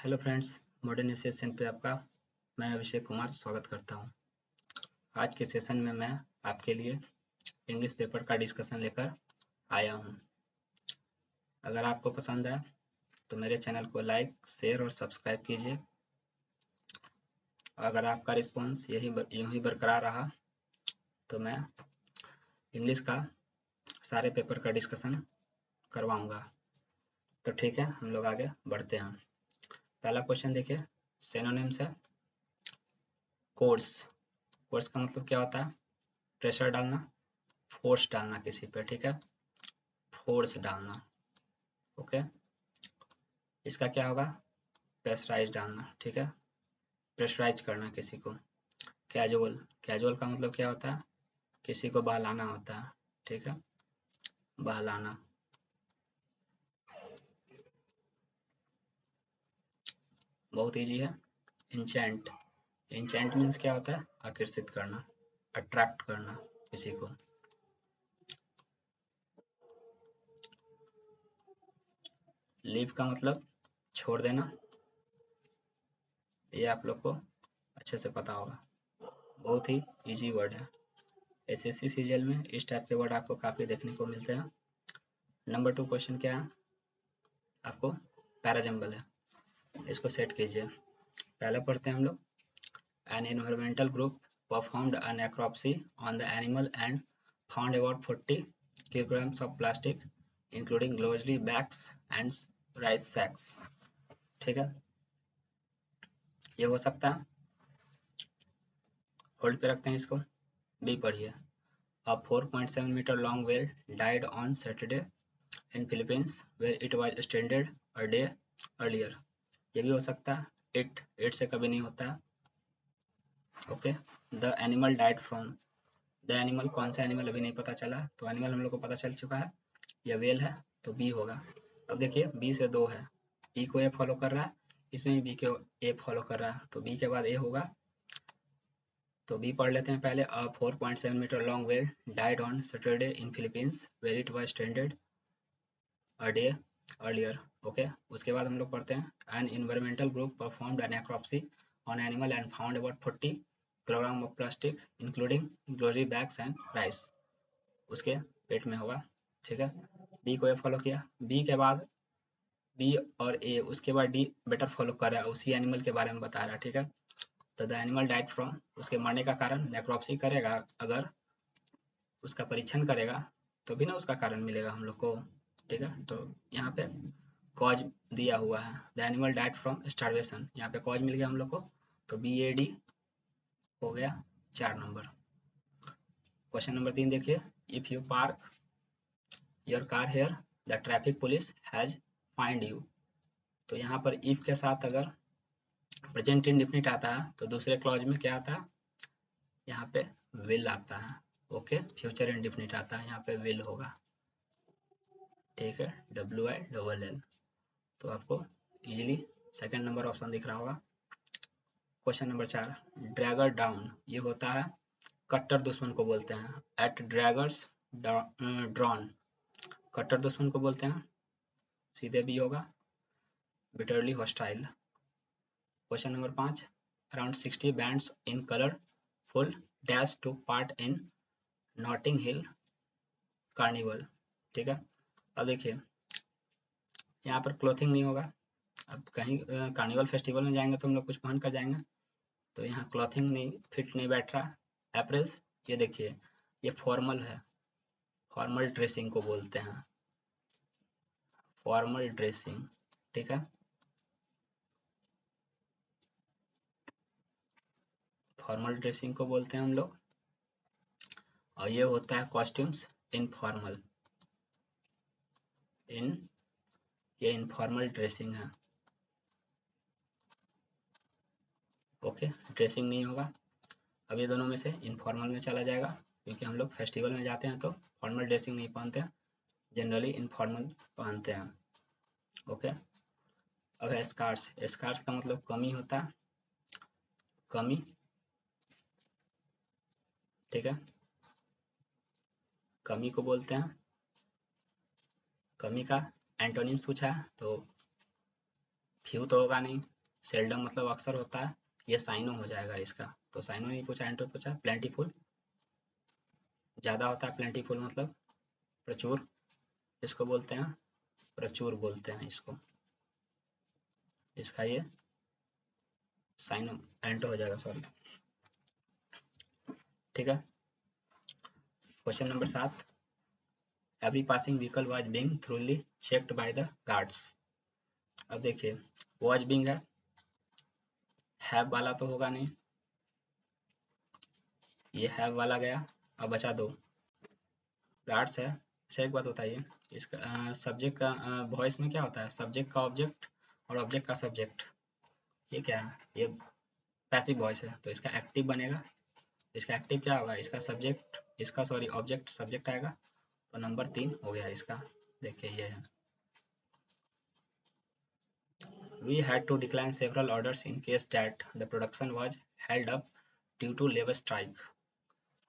Hello friends, modern session पे आपका मैं अभिषेक कुमार स्वागत करता हूं। आज के सेशन में मैं आपके लिए इंग्लिश पेपर का डिस्कशन लेकर आया हूं। अगर आपको पसंद आए तो मेरे चैनल को लाइक, शेयर और सब्सक्राइब कीजिए। अगर आपका रिस्पॉन्स यूं ही बरकरार रहा तो मैं इंग्लिश का सारे पेपर का डिस्कशन करवाऊंगा। तो ठीक है, हम लोग आगे बढ़ते हैं। पहला क्वेश्चन देखिए, सिनोनिम्स है कोर्स। कोर्स का मतलब क्या होता है? प्रेशर डालना, फोर्स डालना किसी पे, ठीक है, फोर्स डालना। ओके, इसका क्या होगा? प्रेशराइज डालना, ठीक है, प्रेशराइज करना किसी को। कैजुअल, कैजुअल का मतलब क्या होता है? किसी को बहलाना होता है, ठीक है, बहलाना। बहुत इजी है। इंचेंट, इंचेंट मीन्स क्या होता है? आकर्षित करना, अट्रैक्ट करना किसी को। लीव का मतलब छोड़ देना, ये आप लोग को अच्छे से पता होगा, बहुत ही इजी वर्ड है। एसएससी सीजीएल में इस टाइप के वर्ड आपको काफ़ी देखने को मिलते हैं। नंबर 2 क्वेश्चन क्या है आपको? पैराजम्बल है, इसको सेट कीजिए। पहले पढ़ते हैं हम लोग। N environmental group performed a necropsy on the animal and found about 40 kilograms of plastic including grocery bags and rice sacks। ठीक है, ये हो सकता है। होल्ड पे रखते हैं इसको। बी पढ़िए। A 4.7 meter long whale died on Saturday in Philippines where it was stranded a day earlier। ये भी हो सकता है। इट से कभी नहीं होता। Okay, the animal died from, the animal कौन सा एनिमल अभी नहीं पता चला, तो एनिमल हम लोग को पता चल चुका है, यह वेल है, तो बी होगा। अब देखिए बी से 2 है, बी को ए फॉलो कर रहा है, इसमें भी बी को ए फॉलो कर रहा है, तो बी के बाद ए होगा। तो बी पढ़ लेते हैं पहले। A 4.7 metre long whale died on Saturday in Philippines where it was stranded a day earlier. Okay, उसके बाद हम लोग पढ़ते हैं। An environmental group performed an necropsy on animal and found about 40 kilogram of plastic including glossy bags and rice. उसके पेट में होगा, ठीक है। बी को ए फॉलो किया, बी के बाद बी और ए, उसके बाद डी बेटर फॉलो कर रहा है, उसी एनिमल के बारे में बता रहा है, ठीक है। तो द एनिमल डाइड फ्रॉम, उसके मरने का कारण, नेक्रोप्सी करेगा, अगर उसका परीक्षण करेगा तो भी ना उसका कारण मिलेगा हम लोग को, ठीक है। तो यहाँ पे कॉज दिया हुआ है, the animal died from starvation, यहाँ पे कॉज मिल गया हम लोग को, तो बी ए डी हो गया 4 नंबर। क्वेश्चन नंबर 3 देखिए। If you park your car here the traffic police has find you. तो यहाँ पर इफ के साथ अगर प्रेजेंट इंडेफिनिट आता है तो दूसरे क्लॉज में क्या आता है? यहाँ पे विल आता है। ओके, फ्यूचर इंडेफिनिट आता है, यहाँ पे विल होगा, ठीक है, WILL। तो आपको इजीली सेकंड नंबर ऑप्शन दिख रहा होगा। क्वेश्चन नंबर 4, ड्रैगर डाउन, ये होता है कट्टर दुश्मन को बोलते हैं। एट ड्रैगर्स ड्रॉन, कट्टर दुश्मन को बोलते हैं, सीधे भी होगा, bitterly hostile. Question number 5, around 60 bands in colourful dash to part in Notting Hill carnival, ठीक है। अब देखिए यहाँ पर क्लोथिंग नहीं होगा, अब कहीं कार्निवल फेस्टिवल में जाएंगे तो हम लोग कुछ पहन कर जाएंगे, तो यहाँ क्लॉथिंग नहीं, फिट नहीं बैठ रहा। अप्रैल्स, ये देखिए ये फॉर्मल है, फॉर्मल ड्रेसिंग को बोलते हैं, फॉर्मल ड्रेसिंग, ठीक है, फॉर्मल ड्रेसिंग को बोलते हैं हम लोग। और ये होता है कॉस्ट्यूम्स इनफॉर्मल, इन ये इनफॉर्मल ड्रेसिंग है। ओके, ड्रेसिंग नहीं होगा, अब ये दोनों में से इनफॉर्मल में चला जाएगा, क्योंकि हम लोग फेस्टिवल में जाते हैं तो फॉर्मल ड्रेसिंग नहीं पहनते हैं, जनरली इनफॉर्मल पहनते हैं। ओके, अब है स्कार्स। स्कार्स का मतलब कमी होता है, कमी, ठीक है, कमी को बोलते हैं। कमी का एंटोनिम्स पूछा है तो फ्यू तो होगा नहीं, सेल्डम मतलब अक्सर होता है, ये साइनो हो जाएगा इसका। तो साइनो नहीं पूछा, एंटो पूछा। प्लेंटीफुल ज़्यादा होता है, प्लेंटीफुल मतलब प्रचुर, इसको बोलते हैं प्रचुर बोलते हैं इसको, इसका ये साइनो एंटो हो जाएगा, सॉरी। ठीक है। Question number 7, every passing vehicle was being थ्रूली checked by the guards. अब देखिए, वाज बीइंग है, हैव वाला तो होगा नहीं, ये हैव वाला गया, अब बचा दो, गार्ड्स है। अच्छा एक बात बताइए, इसका सब्जेक्ट का वॉइस में क्या होता है, सब्जेक्ट का ऑब्जेक्ट और ऑब्जेक्ट का सब्जेक्ट, ये क्या है, ये पैसिव वॉइस है, तो इसका एक्टिव बनेगा। इसका एक्टिव क्या होगा, इसका सब्जेक्ट, इसका सॉरी ऑब्जेक्ट सब्जेक्ट आएगा, तो नंबर 3 हो गया इसका। देखिए ये है, we had to decline several orders in case that the production was held up due to labor strike।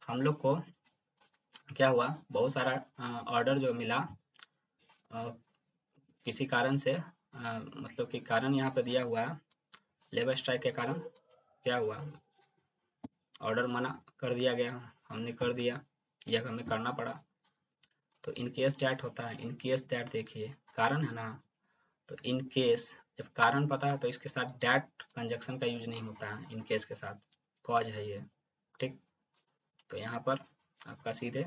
हम लोग को क्या हुआ, बहुत सारा ऑर्डर जो मिला किसी कारण से, मतलब कि कारण यहाँ पे दिया हुआ है, लेबर स्ट्राइक के कारण क्या हुआ, ऑर्डर मना कर दिया गया, हमने कर दिया या हमें करना पड़ा। तो इन केस डैट होता है, इन केस डैट देखिए कारण है ना, तो इन केस जब कारण पता है तो इसके साथ डैट कंजक्शन का यूज नहीं होता है, इन केस के साथ कॉज है ये। ठीक, तो यहाँ पर आपका सीधे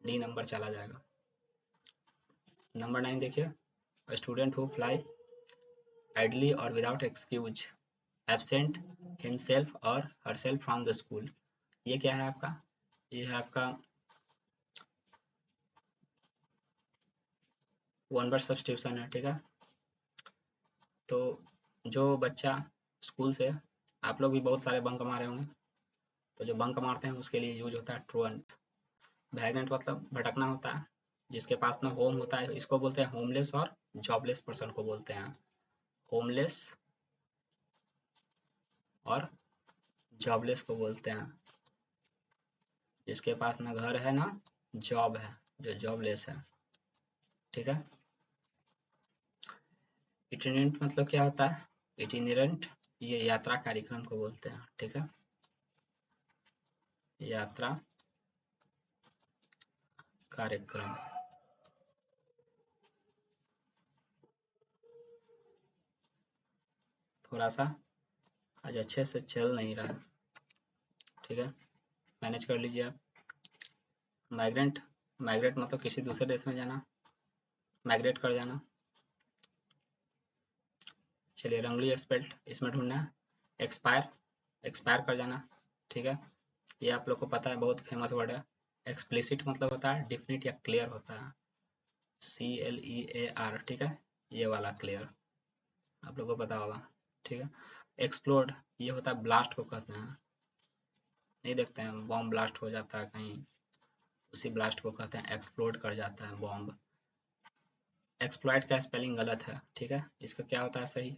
डी नंबर चला जाएगा। नंबर 9 देखिए, student who fly idly or without excuse absent himself or herself from the school, ये क्या है आपका, ये है आपका वन वर्ड सब्स्टिट्यूशन है। ठीक है, तो जो बच्चा स्कूल से, आप लोग भी बहुत सारे बंक मारे होंगे, तो जो बंक मारते हैं उसके लिए यूज होता है ट्रूएंट। वैग्नेंट मतलब भटकना होता है, जिसके पास ना होम होता है, इसको बोलते हैं होमलेस, और जॉबलेस पर्सन को बोलते हैं होमलेस, और जॉबलेस को बोलते हैं जिसके पास ना घर है ना जॉब है, जो जॉबलेस है। ठीक है, इटिनेरेंट मतलब क्या होता है, इटिनेरेंट ये यात्रा कार्यक्रम को बोलते हैं। ठीक है, यात्रा कार्यक्रम। थोड़ा सा आज अच्छे से चल नहीं रहा। ठीक है, मैनेज कर लीजिए आप। माइग्रेंट, माइग्रेट मतलब किसी दूसरे देश में जाना, माइग्रेट कर जाना। चलिए रंगली स्पेल्ट इसमें ढूंढना है, एक्सपायर, एक्सपायर कर जाना। ठीक है, ये आप लोग को पता है, बहुत फेमस वर्ड है। एक्सप्लिसिट मतलब होता है डिफिनिट या क्लियर होता है, CLEAR। ठीक है, ये वाला क्लियर आप लोग को पता होगा। ठीक है, एक्सप्लोड ये होता है ब्लास्ट को कहते हैं, नहीं देखते हैं बॉम्ब ब्लास्ट हो जाता है कहीं, उसी ब्लास्ट को कहते हैं एक्सप्लोड कर जाता है बॉम्ब। एक्सप्लॉइट का स्पेलिंग गलत है। ठीक है, इसका क्या होता है सही,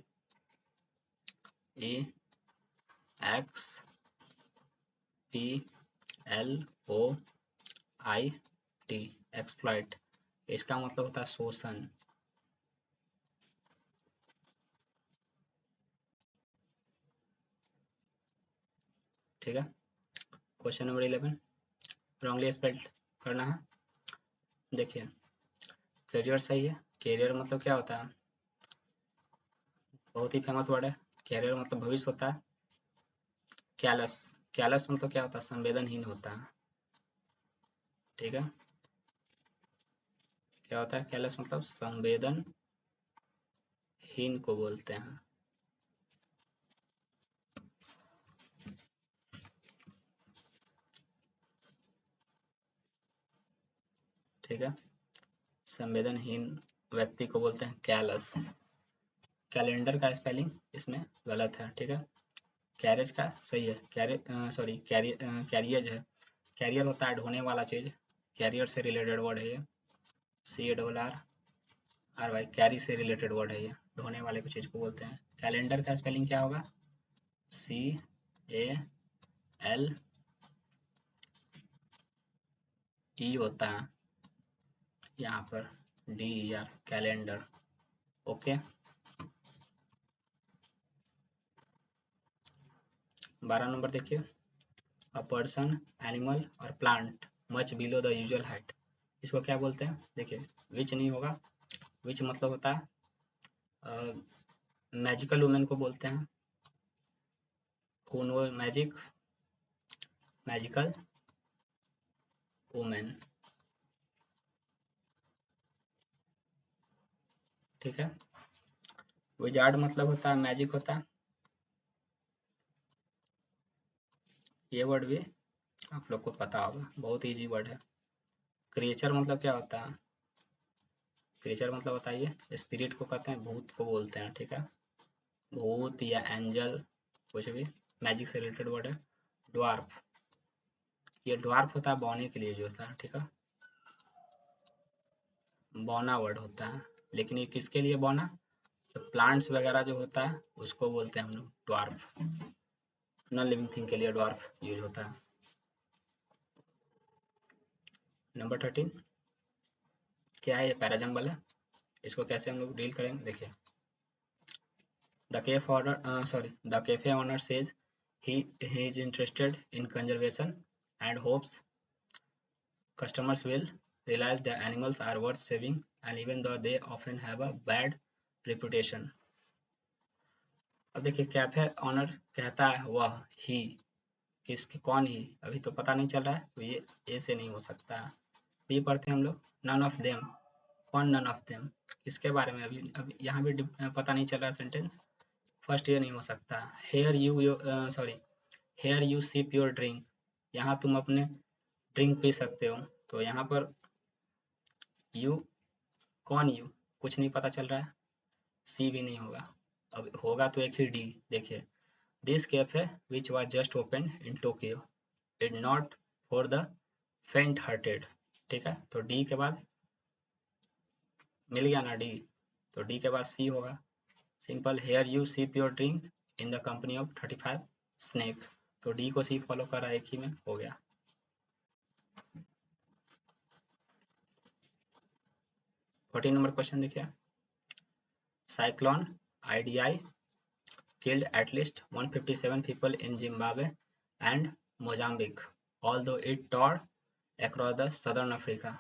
EXPLOIT, एक्सप्लॉइट, इसका मतलब होता है शोषण। ठीक है, क्वेश्चन नंबर 11, रॉन्गली स्पेल्ड करना है। देखिए, करियर सही है, करियर मतलब क्या होता है, बहुत ही फेमस वर्ड है, कैरियर मतलब भविष्य होता है। कैलस, कैलस मतलब क्या होता है, संवेदनहीन होता है। ठीक है, क्या होता है कैलस मतलब संवेदनहीन को बोलते हैं। ठीक है, संवेदनहीन व्यक्ति को बोलते हैं कैलस। कैलेंडर का स्पेलिंग इसमें गलत है। ठीक है, कैरेज का सही है, सॉरी कैरियज है, कैरियर होता है ढोने वाला चीज, कैरियर से रिलेटेड वर्ड है ये, CARR, कैरी से रिलेटेड वर्ड है ये, ढोने वाले को चीज को बोलते हैं। कैलेंडर का स्पेलिंग क्या होगा, CALE होता है यहाँ पर, DER कैलेंडर। ओके, 12 नंबर देखिए, अ पर्सन, एनिमल और plant much below the usual height, इसको क्या बोलते हैं? देखिए विच नहीं होगा, विच मतलब होता है मैजिकल वुमेन को बोलते हैं, कौन वो मैजिकल वुमेन, ठीक है। विजार्ड मतलब होता है मैजिक होता है, ये वर्ड भी आप लोग को पता होगा, बहुत इजी वर्ड है। क्रिएचर मतलब क्या होता है? क्रिएचर मतलब होता है ये स्पिरिट को कहते हैं, भूत को बोलते हैं, ठीक है। भूत या एंजल कुछ भी मैजिक से रिलेटेड वर्ड है। ड्वार्फ, ये ड्वार्फ होता है बौने के लिए जो होता है, ठीक है, बौना वर्ड होता है। लेकिन ये किसके लिए बौना? तो प्लांट्स वगैरह जो होता है उसको बोलते हैं हम लोग ड्वार्फ, नॉन लिविंग थिंग के लिए ड्वार्फ यूज होता है। नंबर 13 क्या है? ये पैराजंबल है, इसको कैसे हम लोग डील करेंगे देखिए। The cafe owner says he is interested in conservation and hopes customers will realize the animals are worth saving and even though they often have a bad reputation। अब देखिए कैफे ऑनर कहता है वह, ही, किसकी, कौन ही, अभी तो पता नहीं चल रहा है, तो ये ए से नहीं हो सकता। बी पढ़ते हैं हम लोग, नन ऑफ देम, कौन नन ऑफ देम, किसके बारे में? अभी यहाँ भी पता नहीं चल रहा सेंटेंस, फर्स्ट ये नहीं हो सकता। Here you sorry here you sip your drink, यहाँ तुम अपने ड्रिंक पी सकते हो, तो यहाँ पर यू, कौन यू, कुछ नहीं पता चल रहा है, सी भी नहीं होगा, अब होगा तो एक ही डी। देखिए this cafe which was just opened in Tokyo is not for the faint hearted, ठीक है, तो डी के बाद मिल गया ना डी, तो डी के बाद सी होगा। Simple, here you sip your drink in the company of 35 snake, तो डी को सी फॉलो कर रहा है, एक ही में हो गया। 14 नंबर क्वेश्चन देखिए, cyclone IDI killed at least 157 people in Zimbabwe and Mozambique, although it tore across the southern Africa।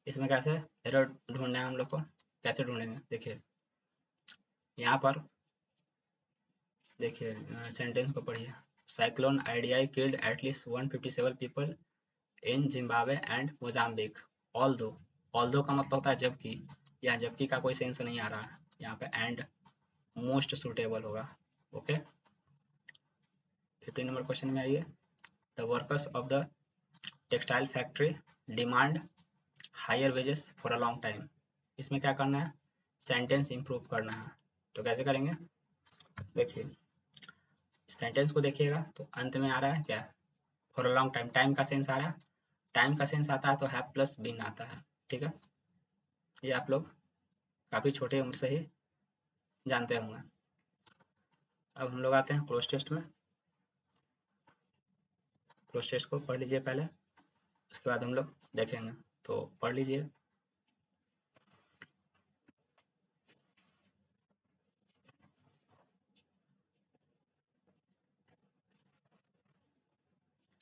इसमें कैसे एरर ढूंढना है हम लोग को, कैसे ढूंढेंगे? देखिए यहाँ पर देखिए सेंटेंस को पढ़िए, cyclone IDI killed at least 157 people in Zimbabwe and Mozambique, although का मतलब होता है जबकि, यहाँ जबकि का कोई सेंस नहीं आ रहा है, यहाँ पे एंड मोस्ट सुटेबल होगा। ओके 15 नंबर क्वेश्चन में आइए, the workers of the textile factory demand higher wages for a long time, इसमें क्या करना है? सेंटेंस इंप्रूव करना है, तो कैसे करेंगे? देखिए सेंटेंस को देखिएगा तो अंत में आ रहा है क्या? For a long time, time का सेंस आ रहा है, टाइम का सेंस आता है तो हैव प्लस बीन आता है, ठीक है, ये आप लोग काफ़ी छोटे उम्र से ही जानते होंगे। अब हम लोग आते हैं क्लोज टेस्ट में, क्लोज टेस्ट को पढ़ लीजिए पहले, उसके बाद हम लोग देखेंगे, तो पढ़ लीजिए।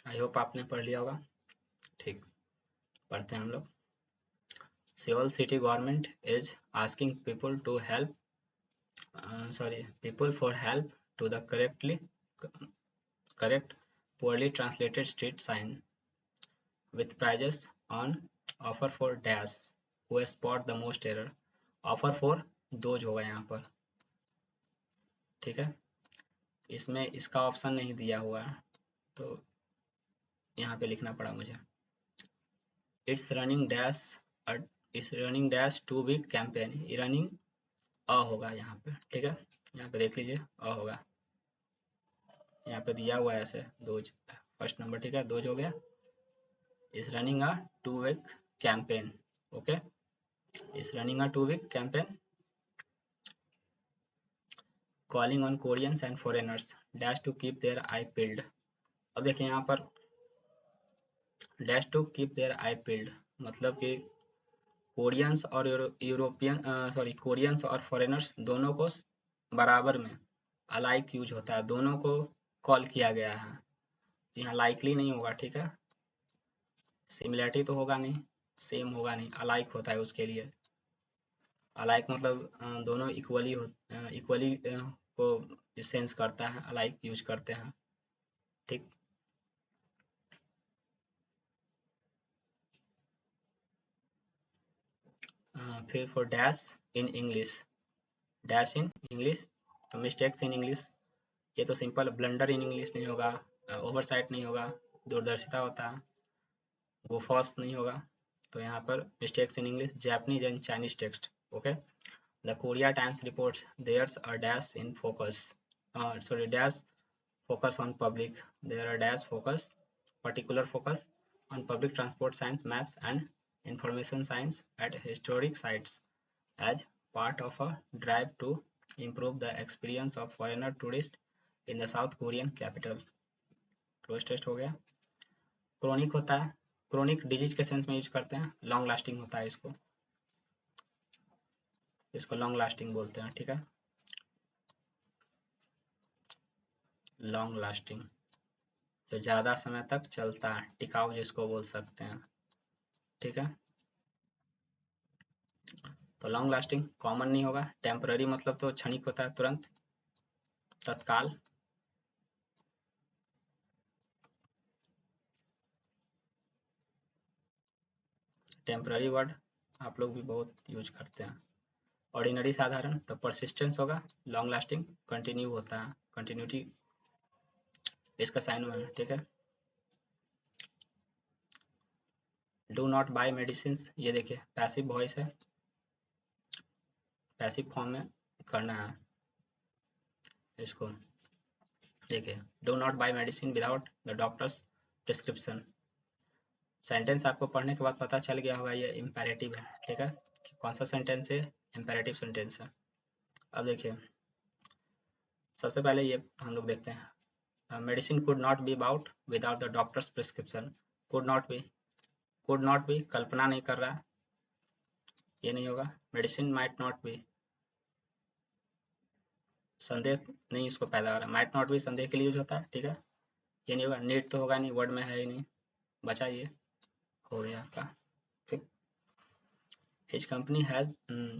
आई होप आपने पढ़ लिया होगा, ठीक, पढ़ते हैं हम लोग। Seoul city government is asking people to help people for help to the correct poorly translated street sign with prizes on offer for dash who spot the most error। Offer for those होगा यहाँ पर, ठीक है, इसमें इसका option नहीं दिया हुआ है तो यहाँ पे लिखना पड़ा मुझे। It's running dash two week campaign, running a होगा यहाँ पे, ठीक है, यहाँ पे देख लीजिए अ होगा, यहाँ पे दिया हुआ है ऐसे दोज फर्स्ट नंबर, ठीक है, दोज हो गया। Is running a 2 week campaign, okay, is running a 2 week campaign calling on Koreans and foreigners dash to keep their eye peeled. अब देखिए यहाँ पर dash to keep their eye peeled मतलब कि कोरियंस और यूरोपियन कोरियंस और foreigners दोनों को बराबर में अलाइक यूज होता है, दोनों को कॉल किया गया है। यहाँ लाइकली नहीं होगा, ठीक है। सिमिलैरिटी तो होगा नहीं, सेम होगा नहीं, अलाइक होता है उसके लिए। अलाइक मतलब दोनों इक्वली इक्वली को सेंस करता है, अलाइक यूज करते हैं, ठीक। फिर for dash in English, dash in English, तो मिस्टेक्स इन इंग्लिश, ये तो सिंपल, ब्लंडर इन इंग्लिश नहीं होगा, ओवरसाइट नहीं होगा, दूरदर्शिता होता है, गोफॉस नहीं होगा। तो यहाँ पर mistakes in English, Japanese and Chinese text, okay. The Korea times reports there's a dash in focus, sorry, dash focus on public, there are dash focus, particular focus on public transport science, maps and information science at historic sites as part of a drive to improve the experience of foreigner tourists in the South Korean capital। Cloze test हो गया। Chronic होता है, chronic disease के sense में use करते हैं, long lasting होता है इसको, इसको लॉन्ग लास्टिंग बोलते हैं, ठीक है। लॉन्ग लास्टिंग जो ज़्यादा समय तक चलता है, टिकाऊ जिसको बोल सकते हैं, ठीक है। तो लॉन्ग लास्टिंग कॉमन नहीं होगा, टेम्पररी मतलब तो क्षणिक होता है, तुरंत, तत्काल। टेम्पररी वर्ड आप लोग भी बहुत यूज करते हैं। ऑर्डिनरी साधारण, तो परसिस्टेंस होगा, लॉन्ग लास्टिंग कंटिन्यू होता है, कंटिन्यूटी इसका साइन में है, ठीक है। डू नॉट बाय मेडिसिन, ये देखिए पैसिव वॉइस है, पैसिव फॉर्म में करना है इसको, देखिए do not buy medicine without the doctor's prescription. Sentence आपको पढ़ने के बाद पता चल गया होगा ये इम्पेरेटिव है, ठीक है, कि कौन सा सेंटेंस है, इम्पेरेटिव सेंटेंस है। अब देखिए सबसे पहले ये हम लोग देखते हैं, medicine could not be bought without the doctor's prescription, could not be कल्पना नहीं कर रहा, ये नहीं होगा। मेडिसिन माइट नॉट बी, संदेह नहीं इसको पैदा हो रहा, माइट नॉट बी संदेह के लिए यूज होता है, ठीक है, ये नहीं होगा। नीड तो होगा नहीं, वर्ड में है ही नहीं, बचा ये, हो गया आपका, ठीक। हिज कंपनी हैज,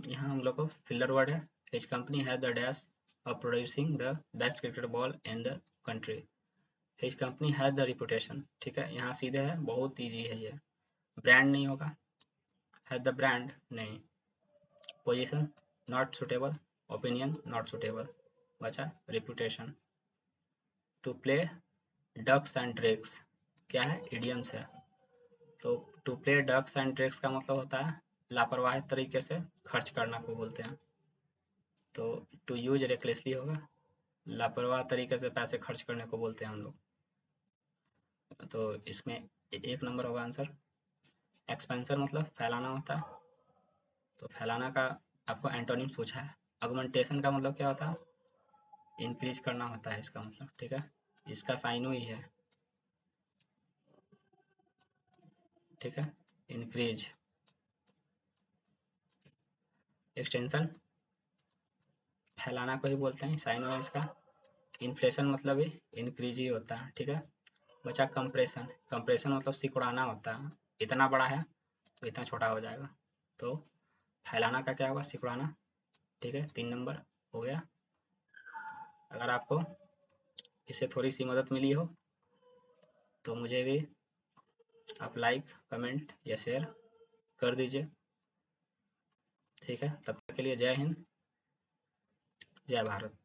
यहाँ हम लोग को फिलर वर्ड है, his company has the dash of producing the best cricket ball in the country, his company has the reputation, ठीक है, यहाँ सीधे है, बहुत ईजी है ये। ब्रांड नहीं होगा, हैज द ब्रांड नहीं, position not suitable, opinion not suitable, बचा reputation. To play ducks and drakes क्या है, इडियम्स है। तो to play ducks and drakes का मतलब होता है लापरवाही तरीके से खर्च करना को बोलते हैं। तो टू यूज रेकलेसली होगा, लापरवाह तरीके से पैसे खर्च करने को बोलते हैं हम लोग। तो इसमें एक नंबर होगा आंसर। एक्सपेंसर मतलब फैलाना होता है, तो फैलाना का आपको एंटोनिम्स पूछा है। अगमेंटेशन का मतलब क्या होता है, इंक्रीज करना होता है इसका मतलब, ठीक है, इसका साइन ही है, ठीक है, इंक्रीज। एक्सटेंशन फैलाना को ही बोलते हैं, साइन है इसका। इन्फ्लेशन मतलब भी इंक्रीज ही होता है, ठीक है। बचा कंप्रेशन, कंप्रेशन मतलब सिकुड़ाना होता है, इतना बड़ा है तो इतना छोटा हो जाएगा। तो फैलाना का क्या होगा, सिकुड़ाना, ठीक है, 3 नंबर हो गया। अगर आपको इससे थोड़ी सी मदद मिली हो तो मुझे भी आप लाइक कमेंट या शेयर कर दीजिए, ठीक है। तब तक के लिए जय हिंद, जय भारत।